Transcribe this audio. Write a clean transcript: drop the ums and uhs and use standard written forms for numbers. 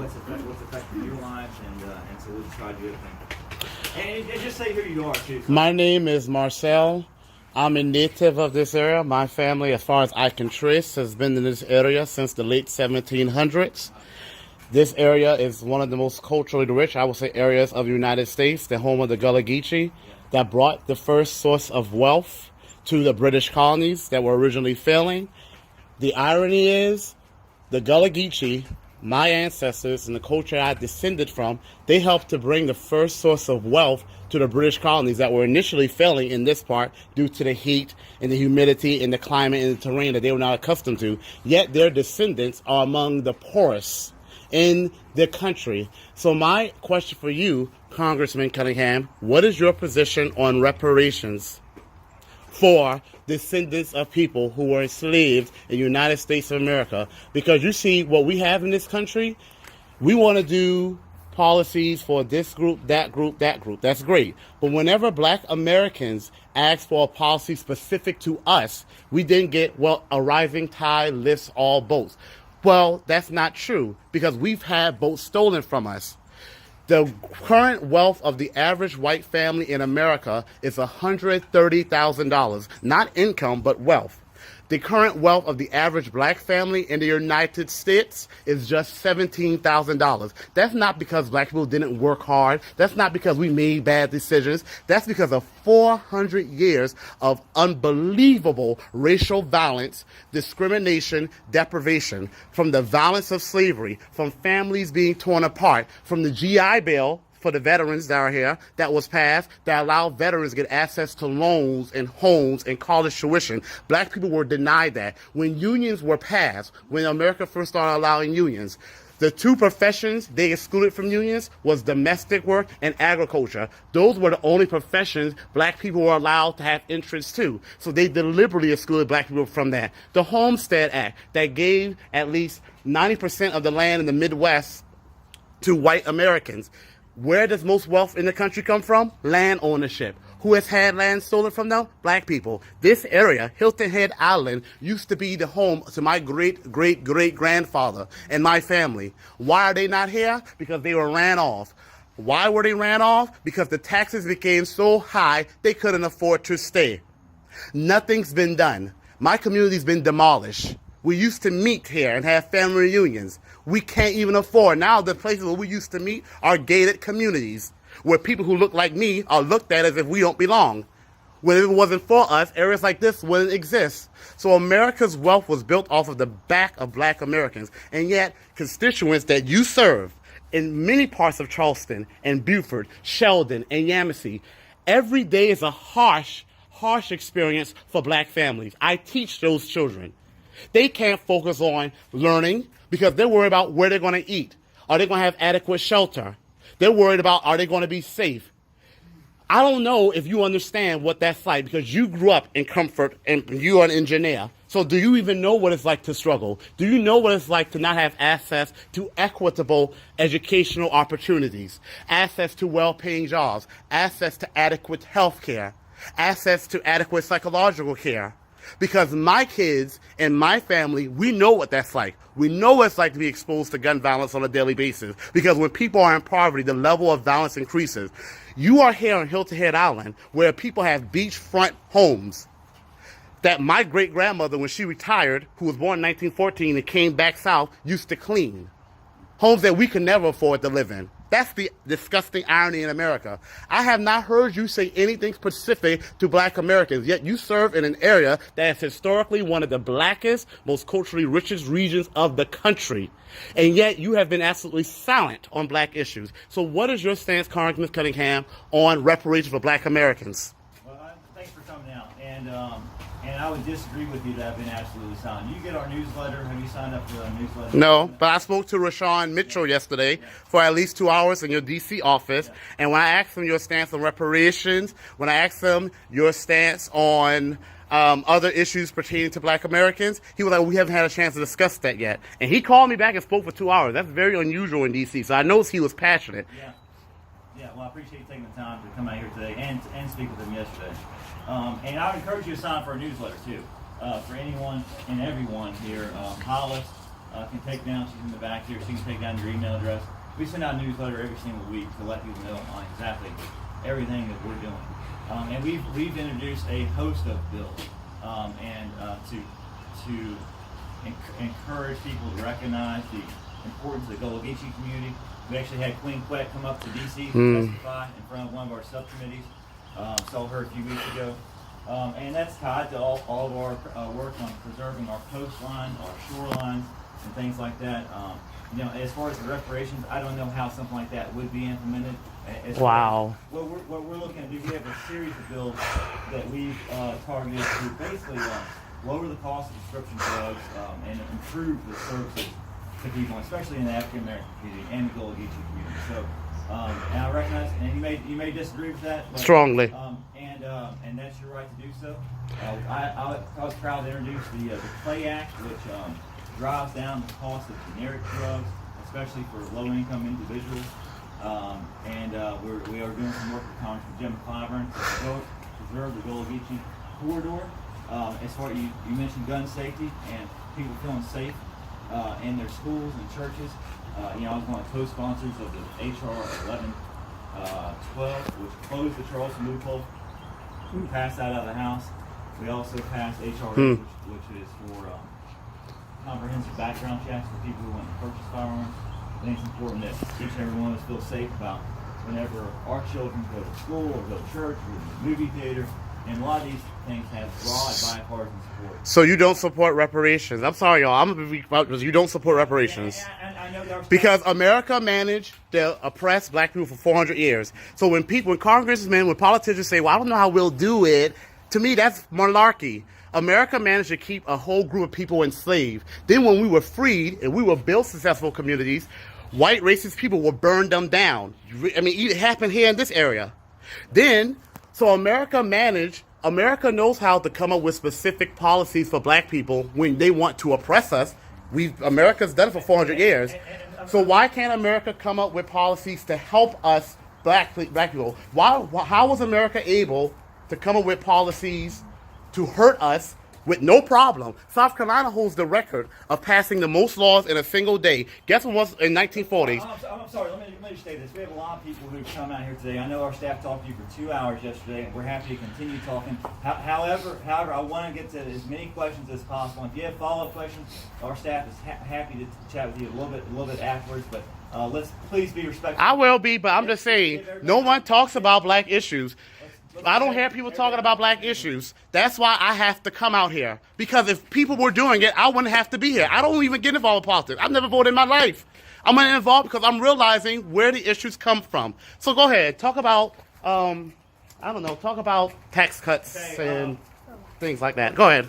what's affecting your lives, and so we'll try to do everything. And just say who you are too. My name is Marcel. I'm a native of this area. My family, as far as I can trace, has been in this area since the late 1700s. This area is one of the most culturally rich, I would say, areas of the United States, the home of the Gullah Geechee, that brought the first source of wealth to the British colonies that were originally failing. The irony is, the Gullah Geechee, my ancestors and the culture I descended from, they helped to bring the first source of wealth to the British colonies that were initially failing in this part due to the heat and the humidity and the climate and the terrain that they were not accustomed to. Yet their descendants are among the poorest in the country. So my question for you, Congressman Cunningham, what is your position on reparations for descendants of people who were enslaved in the United States of America? Because you see, what we have in this country, we want to do policies for this group, that group, that group. That's great. But whenever Black Americans ask for a policy specific to us, we then get, well, a rising tide lifts all boats. Well, that's not true, because we've had boats stolen from us. The current wealth of the average white family in America is $130,000. Not income, but wealth. The current wealth of the average Black family in the United States is just $17,000. That's not because Black people didn't work hard. That's not because we made bad decisions. That's because of 400 years of unbelievable racial violence, discrimination, deprivation, from the violence of slavery, from families being torn apart, from the GI Bill for the veterans that are here that was passed that allowed veterans to get access to loans and homes and college tuition. Black people were denied that. When unions were passed, when America first started allowing unions, the two professions they excluded from unions was domestic work and agriculture. Those were the only professions Black people were allowed to have interest to. So they deliberately excluded Black people from that. The Homestead Act that gave at least 90% of the land in the Midwest to white Americans. Where does most wealth in the country come from? Land ownership. Who has had land stolen from them? Black people. This area, Hilton Head Island, used to be the home to my great-great-great-grandfather and my family. Why are they not here? Because they were ran off. Why were they ran off? Because the taxes became so high they couldn't afford to stay. Nothing's been done. My community's been demolished. We used to meet here and have family reunions. We can't even afford. Now the places where we used to meet are gated communities where people who look like me are looked at as if we don't belong. When it wasn't for us, areas like this wouldn't exist. So America's wealth was built off of the back of Black Americans. And yet constituents that you serve in many parts of Charleston and Beaufort, Sheldon and Yamasee, every day is a harsh experience for Black families. I teach those children. They can't focus on learning because they're worried about where they're going to eat. Are they going to have adequate shelter? They're worried about, are they going to be safe? I don't know if you understand what that's like because you grew up in comfort and you are an engineer. So do you even know what it's like to struggle? Do you know what it's like to not have access to equitable educational opportunities, access to well-paying jobs, access to adequate health care, access to adequate psychological care? Because my kids and my family, we know what that's like. We know what it's like to be exposed to gun violence on a daily basis. Because when people are in poverty, the level of violence increases. You are here on Hilton Head Island where people have beachfront homes that my great-grandmother, when she retired, who was born in 1914 and came back south, used to clean. Homes that we could never afford to live in. That's the disgusting irony in America. I have not heard you say anything specific to Black Americans, yet you serve in an area that is historically one of the blackest, most culturally richest regions of the country. And yet you have been absolutely silent on Black issues. So what is your stance, Congressman Cunningham, on reparations for Black Americans? Well, thanks for coming out. And I would disagree with you that I've been absolutely silent. You get our newsletter. Have you signed up for the newsletter? No, but I spoke to Rashawn Mitchell yesterday for at least 2 hours in your D.C. office. Yeah. And when I asked him your stance on reparations, when I asked him your stance on other issues pertaining to Black Americans, he was like, we haven't had a chance to discuss that yet. And he called me back and spoke for 2 hours. That's very unusual in D.C., so I know he was passionate. Yeah, well, I appreciate you taking the time to come out here today and speak with him yesterday. And I would encourage you to sign up for a newsletter, too, for anyone and everyone here. Hollis, can take down. She's in the back here. She can take down your email address. We send out a newsletter every single week to let people know on exactly everything that we're doing. And we've introduced a host of bills to encourage people to recognize the importance of the Gullah Geechee community. We actually had Queen Quet come up to D.C. to testify in front of one of our subcommittees. Saw her a few weeks ago. And that's tied to all of our work on preserving our coastline, our shorelines, and things like that. As far as the reparations, I don't know how something like that would be implemented. Wow. What we're looking at, we have a series of bills that we've targeted to basically lower the cost of prescription drugs and improve the services to people, especially in the African American community and the Gullah Geechee community. So, and I recognize, and you may disagree with that, but, strongly. And that's your right to do so. I was proud to introduce the Clay Act, which drives down the cost of generic drugs, especially for low-income individuals. We are doing some work with Congressman Jim Clyburn to preserve the Gullah Geechee corridor. As far as you mentioned gun safety and people feeling safe in their schools and churches. I was one of the co-sponsors of the H.R. 1112, which closed the Charleston loophole. We passed that out of the House. We also passed H.R. 8, which is for comprehensive background checks for people who want to purchase firearms. I think it's important that each and every one of us feel safe about whenever our children go to school or go to church or to the movie theater. And a lot of these things have broad bipartisan support. So you don't support reparations? I'm sorry, y'all. I'm gonna be because you don't support reparations. I know because America managed to oppress black people for 400 years. So when congressmen, when politicians say, "Well, I don't know how we'll do it," to me that's malarkey. America managed to keep a whole group of people enslaved. Then when we were freed and we were built successful communities, white racist people will burn them down. I mean, it happened here in this area. So America knows how to come up with specific policies for black people when they want to oppress us. America's done it for 400 years. So why can't America come up with policies to help us, black people? How was America able to come up with policies to hurt us with no problem? South Carolina holds the record of passing the most laws in a single day. Guess what was in 1940s? I'm sorry, let me just say this. We have a lot of people who've come out here today. I know our staff talked to you for 2 hours yesterday, and we're happy to continue talking. However, I want to get to as many questions as possible. If you have follow-up questions, our staff is happy to chat with you a little bit afterwards, but let's please be respectful. I will be, but I'm just saying, no one talks about black issues. I don't hear people talking about black issues. That's why I have to come out here. Because if people were doing it, I wouldn't have to be here. I don't even get involved in politics. I've never voted in my life. I'm getting involved because I'm realizing where the issues come from. So go ahead. Talk about, talk about tax cuts and things like that. Go ahead.